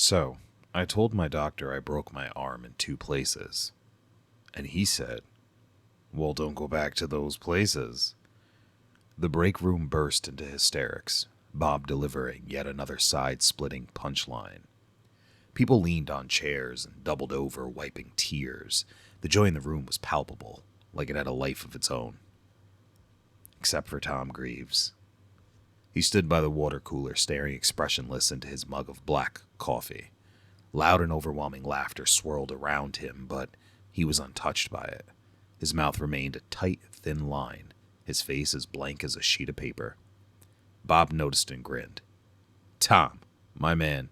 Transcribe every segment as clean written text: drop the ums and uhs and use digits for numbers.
So, I told my doctor I broke my arm in 2 places. And he said, well, don't go back to those places. The break room burst into hysterics, Bob delivering yet another side-splitting punchline. People leaned on chairs and doubled over, wiping tears. The joy in the room was palpable, like it had a life of its own. Except for Tom Greaves. He stood by the water cooler, staring expressionless into his mug of black coffee. Loud and overwhelming laughter swirled around him, but he was untouched by it. His mouth remained a tight, thin line, his face as blank as a sheet of paper. Bob noticed and grinned. Tom, my man,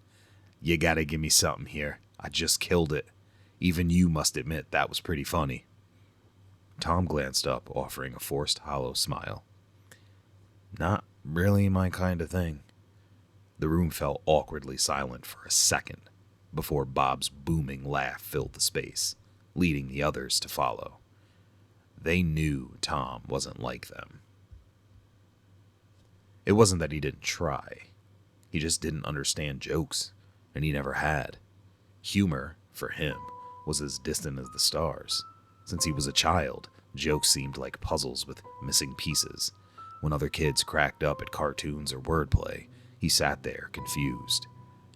you gotta give me something here. I just killed it. Even you must admit that was pretty funny. Tom glanced up, offering a forced, hollow smile. Not really my kind of thing. The room fell awkwardly silent for a second before Bob's booming laugh filled the space, leading the others to follow. They knew Tom wasn't like them. It wasn't that he didn't try. He just didn't understand jokes, and he never had. Humor, for him, was as distant as the stars. Since he was a child, jokes seemed like puzzles with missing pieces. When other kids cracked up at cartoons or wordplay, he sat there, confused.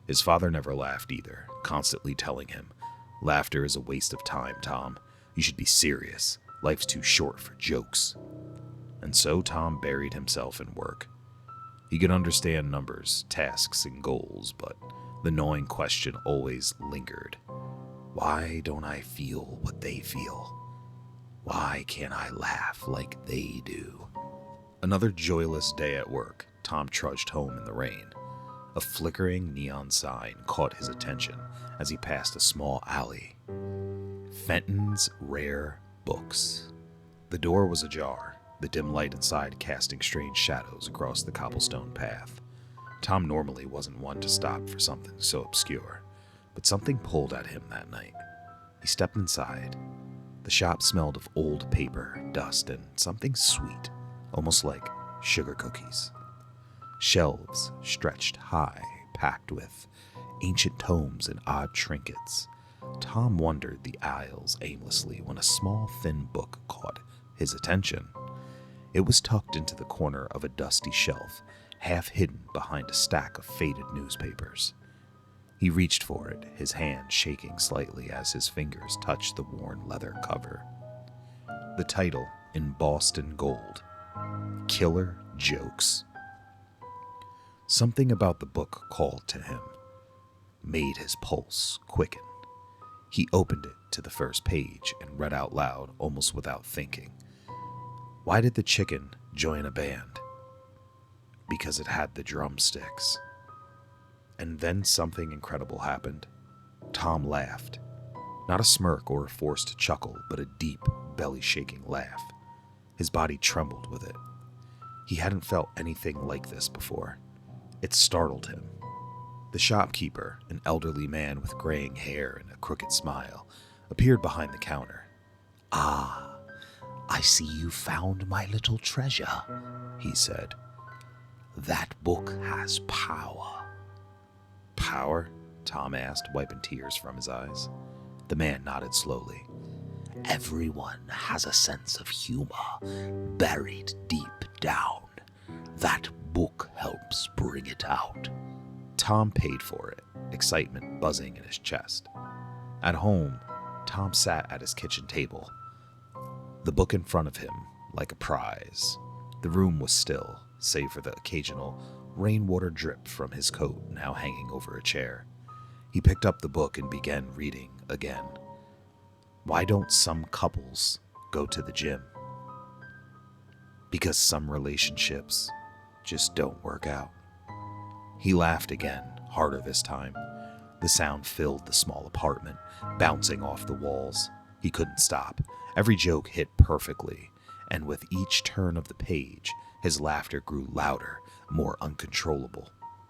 His father never laughed either, constantly telling him, laughter is a waste of time, Tom. You should be serious. Life's too short for jokes. And so Tom buried himself in work. He could understand numbers, tasks, and goals, but the gnawing question always lingered. Why don't I feel what they feel? Why can't I laugh like they do? Another joyless day at work, Tom trudged home in the rain. A flickering neon sign caught his attention as he passed a small alley. Fenton's Rare Books. The door was ajar, the dim light inside casting strange shadows across the cobblestone path. Tom normally wasn't one to stop for something so obscure, but something pulled at him that night. He stepped inside. The shop smelled of old paper, dust, and something sweet, almost like sugar cookies. Shelves stretched high, packed with ancient tomes and odd trinkets. Tom wandered the aisles aimlessly when a small, thin book caught his attention. It was tucked into the corner of a dusty shelf, half hidden behind a stack of faded newspapers. He reached for it, his hand shaking slightly as his fingers touched the worn leather cover. The title, embossed in gold, Killer Jokes. Something about the book called to him, made his pulse quicken. He opened it to the first page and read out loud, almost without thinking. Why did the chicken join a band? Because it had the drumsticks. And then something incredible happened. Tom laughed. Not a smirk or a forced chuckle, but a deep, belly-shaking laugh. His body trembled with it. He hadn't felt anything like this before. It startled him. The shopkeeper, an elderly man with graying hair and a crooked smile, appeared behind the counter. "Ah, I see you found my little treasure," he said. "That book has power." "Power?" Tom asked, wiping tears from his eyes. The man nodded slowly. "Everyone has a sense of humor buried deep down. That book helps bring it out." Tom paid for it, excitement buzzing in his chest. At home, Tom sat at his kitchen table, the book in front of him like a prize. The room was still, save for the occasional rainwater drip from his coat now hanging over a chair. He picked up the book and began reading again. Why don't some couples go to the gym? Because some relationships just don't work out. He laughed again, harder this time. The sound filled the small apartment, bouncing off the walls. He couldn't stop. Every joke hit perfectly, and with each turn of the page, his laughter grew louder, more uncontrollable.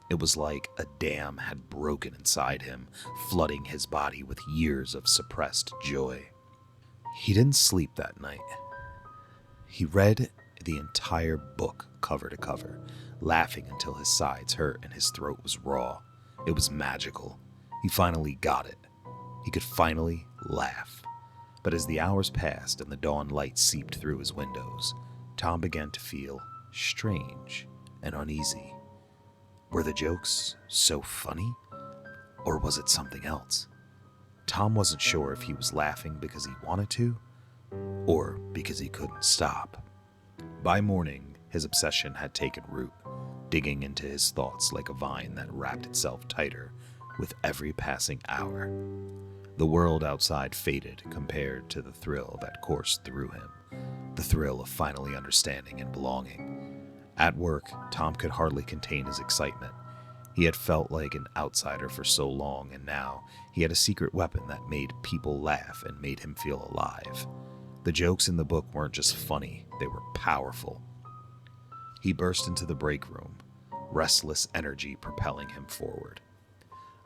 It was like a dam had broken inside him, flooding his body with years of suppressed joy. He didn't sleep that night. He read the entire book cover to cover, laughing until his sides hurt and his throat was raw. It was magical. He finally got it. He could finally laugh. But as the hours passed and the dawn light seeped through his windows, Tom began to feel strange and uneasy. Were the jokes so funny? Or was it something else? Tom wasn't sure if he was laughing because he wanted to, or because he couldn't stop. By morning, his obsession had taken root, digging into his thoughts like a vine that wrapped itself tighter with every passing hour. The world outside faded compared to the thrill that coursed through him, the thrill of finally understanding and belonging. At work, Tom could hardly contain his excitement. He had felt like an outsider for so long, and now he had a secret weapon that made people laugh and made him feel alive. The jokes in the book weren't just funny, they were powerful. He burst into the break room, restless energy propelling him forward.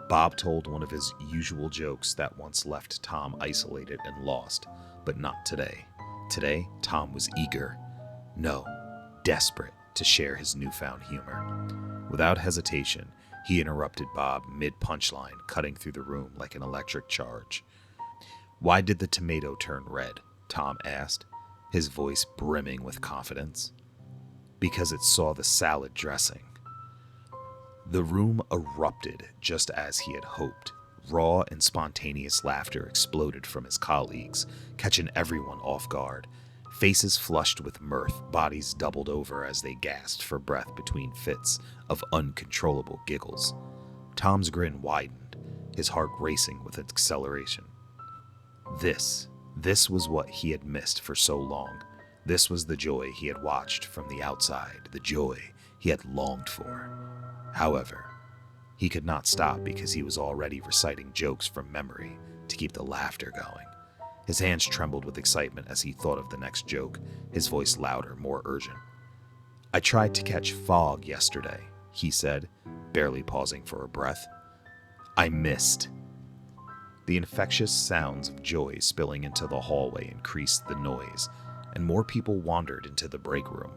Bob told one of his usual jokes that once left Tom isolated and lost, but not today. Today, Tom was eager, no, desperate to share his newfound humor. Without hesitation, he interrupted Bob mid-punchline, cutting through the room like an electric charge. "Why did the tomato turn red?" Tom asked, his voice brimming with confidence. "Because it saw the salad dressing." The room erupted just as he had hoped. Raw and spontaneous laughter exploded from his colleagues, catching everyone off guard. Faces flushed with mirth, bodies doubled over as they gasped for breath between fits of uncontrollable giggles. Tom's grin widened, his heart racing with acceleration. This was what he had missed for so long. This was the joy he had watched from the outside, the joy he had longed for. However, he could not stop because he was already reciting jokes from memory to keep the laughter going. His hands trembled with excitement as he thought of the next joke, his voice louder, more urgent. "I tried to catch fog yesterday," he said, barely pausing for a breath. "I missed." The infectious sounds of joy spilling into the hallway increased the noise, and more people wandered into the break room.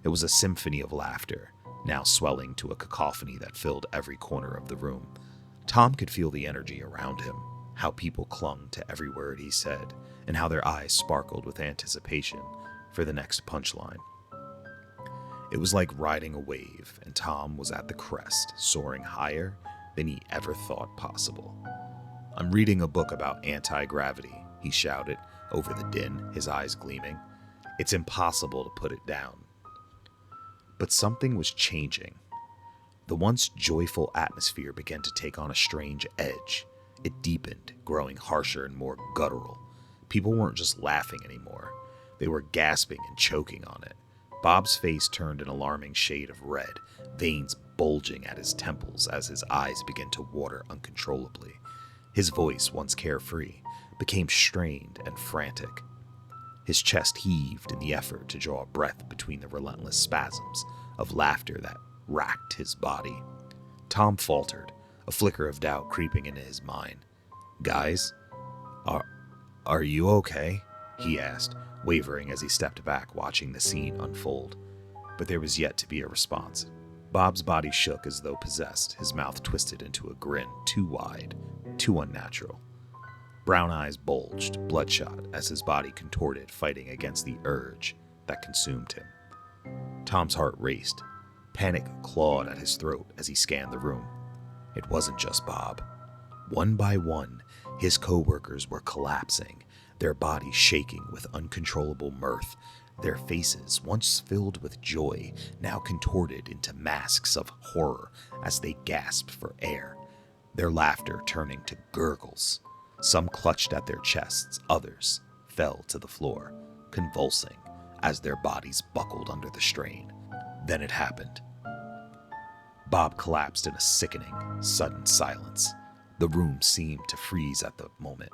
It was a symphony of laughter, now swelling to a cacophony that filled every corner of the room. Tom could feel the energy around him, how people clung to every word he said, and how their eyes sparkled with anticipation for the next punchline. It was like riding a wave, and Tom was at the crest, soaring higher than he ever thought possible. "I'm reading a book about anti-gravity," he shouted over the din, his eyes gleaming. "It's impossible to put it down." But something was changing. The once joyful atmosphere began to take on a strange edge. It deepened, growing harsher and more guttural. People weren't just laughing anymore. They were gasping and choking on it. Bob's face turned an alarming shade of red, veins bulging at his temples as his eyes began to water uncontrollably. His voice, once carefree, became strained and frantic. His chest heaved in the effort to draw a breath between the relentless spasms of laughter that racked his body. Tom faltered, a flicker of doubt creeping into his mind. "Guys, are you okay?" he asked, wavering as he stepped back, watching the scene unfold. But there was yet to be a response. Bob's body shook as though possessed, his mouth twisted into a grin too wide, too unnatural. Brown eyes bulged, bloodshot, as his body contorted, fighting against the urge that consumed him. Tom's heart raced. Panic clawed at his throat as he scanned the room. It wasn't just Bob. One by one, his co-workers were collapsing, their bodies shaking with uncontrollable mirth, their faces, once filled with joy, now contorted into masks of horror as they gasped for air, their laughter turning to gurgles. Some clutched at their chests, others fell to the floor, convulsing as their bodies buckled under the strain. Then it happened. Bob collapsed in a sickening, sudden silence. The room seemed to freeze at the moment.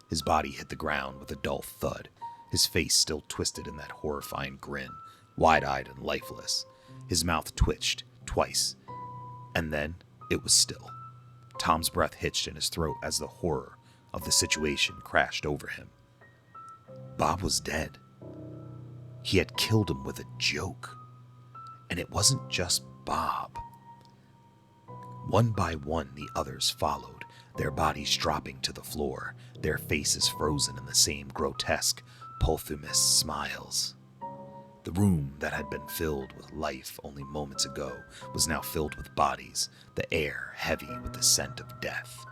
His body hit the ground with a dull thud, his face still twisted in that horrifying grin, wide-eyed and lifeless. His mouth twitched twice, and then it was still. Tom's breath hitched in his throat as the horror of the situation crashed over him. Bob was dead. He had killed him with a joke. And it wasn't just Bob. One by one, the others followed, their bodies dropping to the floor, their faces frozen in the same grotesque, posthumous smiles. The room that had been filled with life only moments ago was now filled with bodies, the air heavy with the scent of death.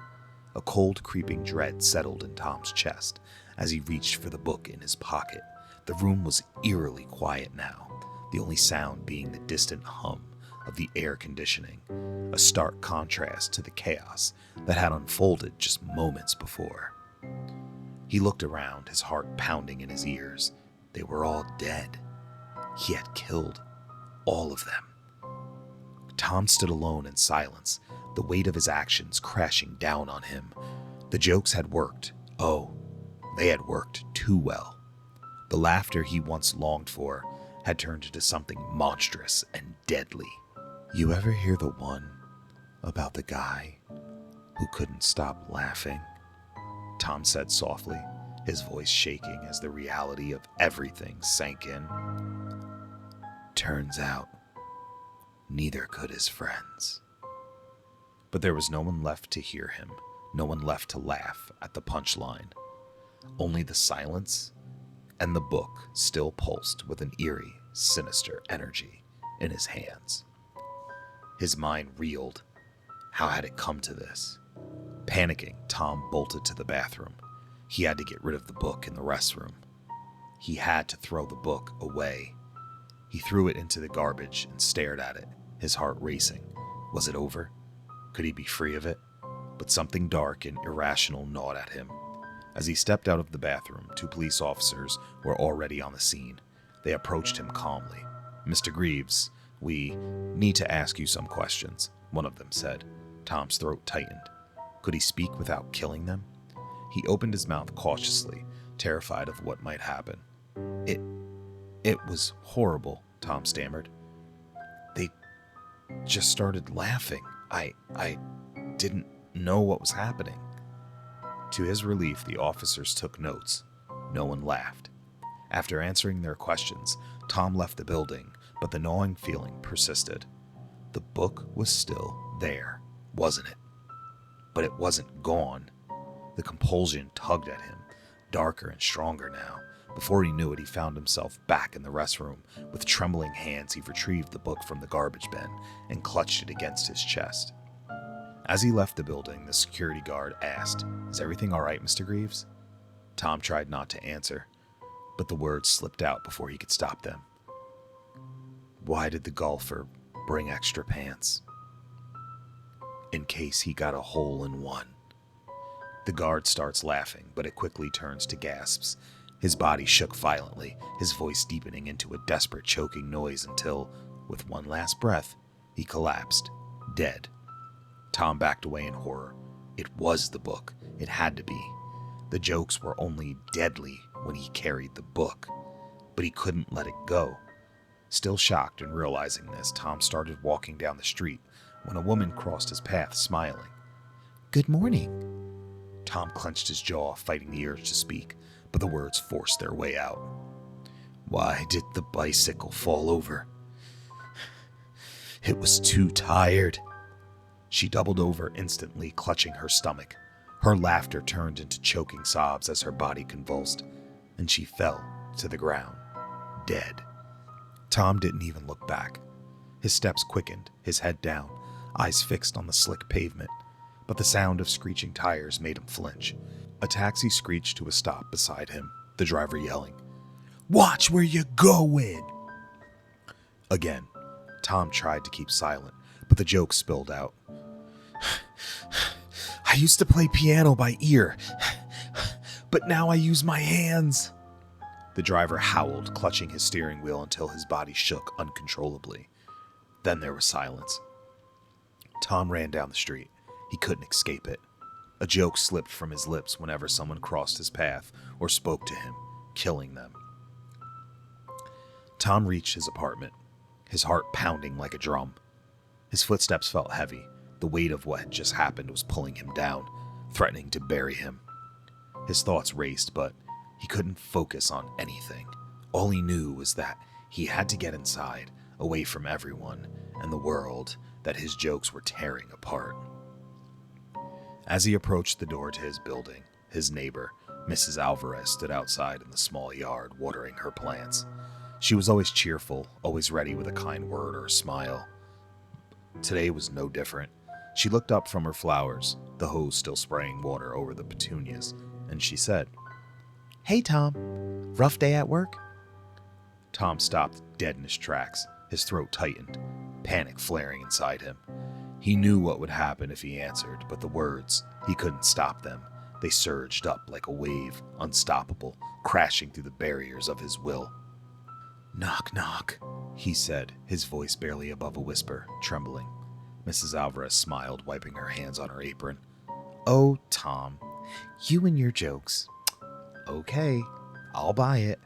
A cold, creeping dread settled in Tom's chest as he reached for the book in his pocket. The room was eerily quiet now, the only sound being the distant hum of the air conditioning, a stark contrast to the chaos that had unfolded just moments before. He looked around, his heart pounding in his ears. They were all dead. He had killed all of them. Tom stood alone in silence, the weight of his actions crashing down on him. The jokes had worked. Oh, they had worked too well. The laughter he once longed for had turned into something monstrous and deadly. You ever hear the one about the guy who couldn't stop laughing? Tom said softly, his voice shaking as the reality of everything sank in. Turns out, neither could his friends. But there was no one left to hear him, no one left to laugh at the punchline. Only the silence and the book still pulsed with an eerie, sinister energy in his hands. His mind reeled. How had it come to this? Panicking, Tom bolted to the bathroom. He had to get rid of the book in the restroom. He had to throw the book away. He threw it into the garbage and stared at it, his heart racing. Was it over? Could he be free of it? But something dark and irrational gnawed at him. As he stepped out of the bathroom, 2 police officers were already on the scene. They approached him calmly. Mr. Greaves, we need to ask you some questions, one of them said. Tom's throat tightened. Could he speak without killing them? He opened his mouth cautiously, terrified of what might happen. It was horrible, Tom stammered. They just started laughing. I didn't know what was happening. To his relief, the officers took notes. No one laughed. After answering their questions, Tom left the building, but the gnawing feeling persisted. The book was still there, wasn't it? But it wasn't gone. The compulsion tugged at him, darker and stronger now. Before he knew it, he found himself back in the restroom. With trembling hands, he retrieved the book from the garbage bin and clutched it against his chest. As he left the building, the security guard asked, "Is everything all right, Mr. Greaves?" Tom tried not to answer, but the words slipped out before he could stop them. Why did the golfer bring extra pants? In case he got a hole in one. The guard starts laughing, but it quickly turns to gasps. His body shook violently, his voice deepening into a desperate choking noise until, with one last breath, he collapsed, dead. Tom backed away in horror. It was the book. It had to be. The jokes were only deadly when he carried the book, but he couldn't let it go. Still shocked and realizing this, Tom started walking down the street when a woman crossed his path, smiling. "Good morning." Tom clenched his jaw, fighting the urge to speak, but the words forced their way out. Why did the bicycle fall over? It was too tired. She doubled over instantly, clutching her stomach. Her laughter turned into choking sobs as her body convulsed, and she fell to the ground, dead. Tom didn't even look back. His steps quickened, his head down, eyes fixed on the slick pavement, but the sound of screeching tires made him flinch. A taxi screeched to a stop beside him, the driver yelling, "Watch where you're going!" Again, Tom tried to keep silent, but the joke spilled out. "I used to play piano by ear, but now I use my hands." The driver howled, clutching his steering wheel until his body shook uncontrollably. Then there was silence. Tom ran down the street. He couldn't escape it. A joke slipped from his lips whenever someone crossed his path or spoke to him, killing them. Tom reached his apartment, his heart pounding like a drum. His footsteps felt heavy. The weight of what had just happened was pulling him down, threatening to bury him. His thoughts raced, but he couldn't focus on anything. All he knew was that he had to get inside, away from everyone and the world that his jokes were tearing apart. As he approached the door to his building, his neighbor, Mrs. Alvarez, stood outside in the small yard watering her plants. She was always cheerful, always ready with a kind word or a smile. Today was no different. She looked up from her flowers, the hose still spraying water over the petunias, and she said, "Hey, Tom. Rough day at work?" Tom stopped dead in his tracks, his throat tightened, panic flaring inside him. He knew what would happen if he answered, but the words, he couldn't stop them. They surged up like a wave, unstoppable, crashing through the barriers of his will. "Knock, knock," he said, his voice barely above a whisper, trembling. Mrs. Alvarez smiled, wiping her hands on her apron. "Oh, Tom, you and your jokes. Okay, I'll buy it.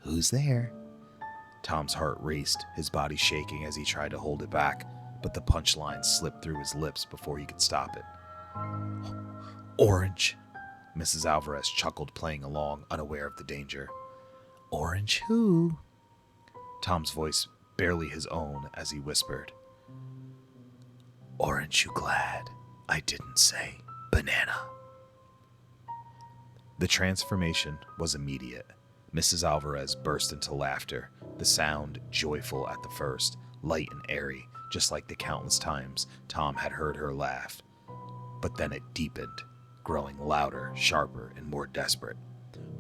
Who's there?" Tom's heart raced, his body shaking as he tried to hold it back, but the punchline slipped through his lips before he could stop it. "Orange," Mrs. Alvarez chuckled, playing along, unaware of the danger. "Orange who?" Tom's voice barely his own as he whispered, "Orange you glad I didn't say banana." The transformation was immediate. Mrs. Alvarez burst into laughter, the sound joyful at the first, light and airy, just like the countless times Tom had heard her laugh. But then it deepened, growing louder, sharper, and more desperate.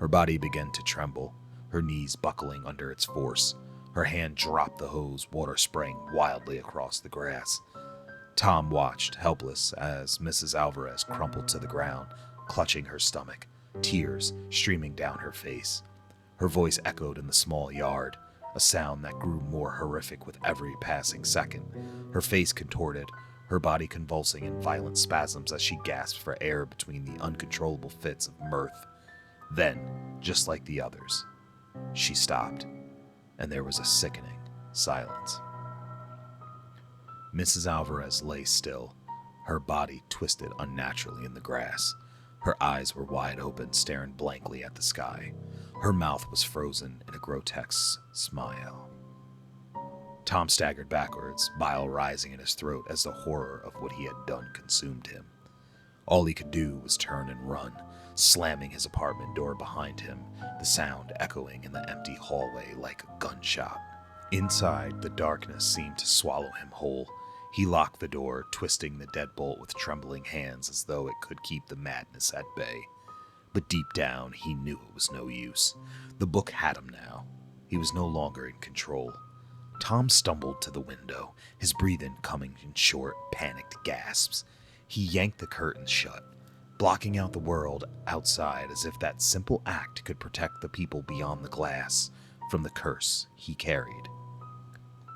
Her body began to tremble, her knees buckling under its force. Her hand dropped the hose, water spraying wildly across the grass. Tom watched, helpless, as Mrs. Alvarez crumpled to the ground, clutching her stomach, tears streaming down her face. Her voice echoed in the small yard, a sound that grew more horrific with every passing second. Her face contorted, her body convulsing in violent spasms as she gasped for air between the uncontrollable fits of mirth. Then, just like the others, she stopped, and there was a sickening silence. Mrs. Alvarez lay still, her body twisted unnaturally in the grass. Her eyes were wide open, staring blankly at the sky. Her mouth was frozen in a grotesque smile. Tom staggered backwards, bile rising in his throat as the horror of what he had done consumed him. All he could do was turn and run, slamming his apartment door behind him, the sound echoing in the empty hallway like a gunshot. Inside, the darkness seemed to swallow him whole. He locked the door, twisting the deadbolt with trembling hands as though it could keep the madness at bay. But deep down, he knew it was no use. The book had him now. He was no longer in control. Tom stumbled to the window, his breathing coming in short, panicked gasps. He yanked the curtains shut, blocking out the world outside as if that simple act could protect the people beyond the glass from the curse he carried.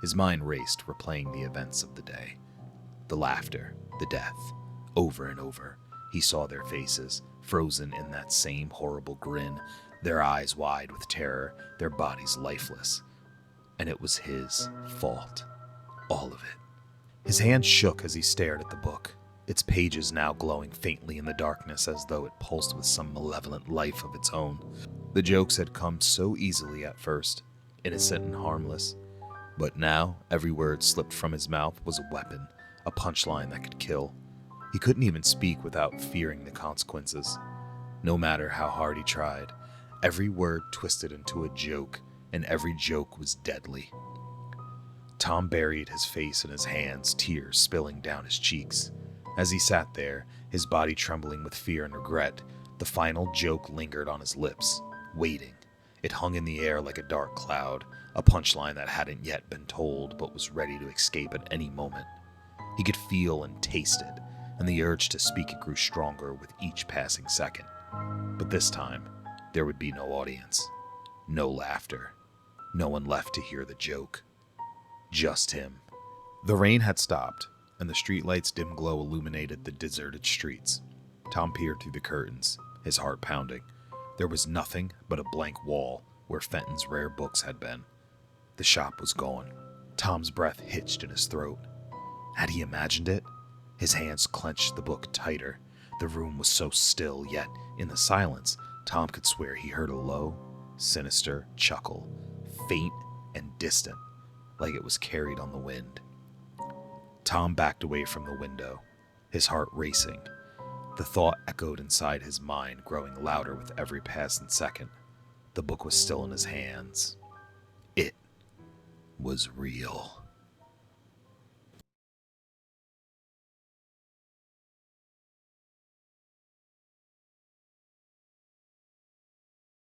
His mind raced, replaying the events of the day. The laughter, the death, over and over. He saw their faces, frozen in that same horrible grin, their eyes wide with terror, their bodies lifeless. And it was his fault. All of it. His hand shook as he stared at the book, its pages now glowing faintly in the darkness as though it pulsed with some malevolent life of its own. The jokes had come so easily at first, innocent and harmless. But now, every word slipped from his mouth was a weapon, a punchline that could kill. He couldn't even speak without fearing the consequences. No matter how hard he tried, every word twisted into a joke, and every joke was deadly. Tom buried his face in his hands, tears spilling down his cheeks. As he sat there, his body trembling with fear and regret, the final joke lingered on his lips, waiting. It hung in the air like a dark cloud, a punchline that hadn't yet been told but was ready to escape at any moment. He could feel and taste it, and the urge to speak it grew stronger with each passing second. But this time, there would be no audience, no laughter, no one left to hear the joke. Just him. The rain had stopped, and the streetlight's dim glow illuminated the deserted streets. Tom peered through the curtains, his heart pounding. There was nothing but a blank wall where Fenton's rare books had been. The shop was gone. Tom's breath hitched in his throat. Had he imagined it? His hands clenched the book tighter. The room was so still, yet in the silence, Tom could swear he heard a low, sinister chuckle, faint and distant, like it was carried on the wind. Tom backed away from the window, his heart racing. The thought echoed inside his mind, growing louder with every passing second. The book was still in his hands. It was real.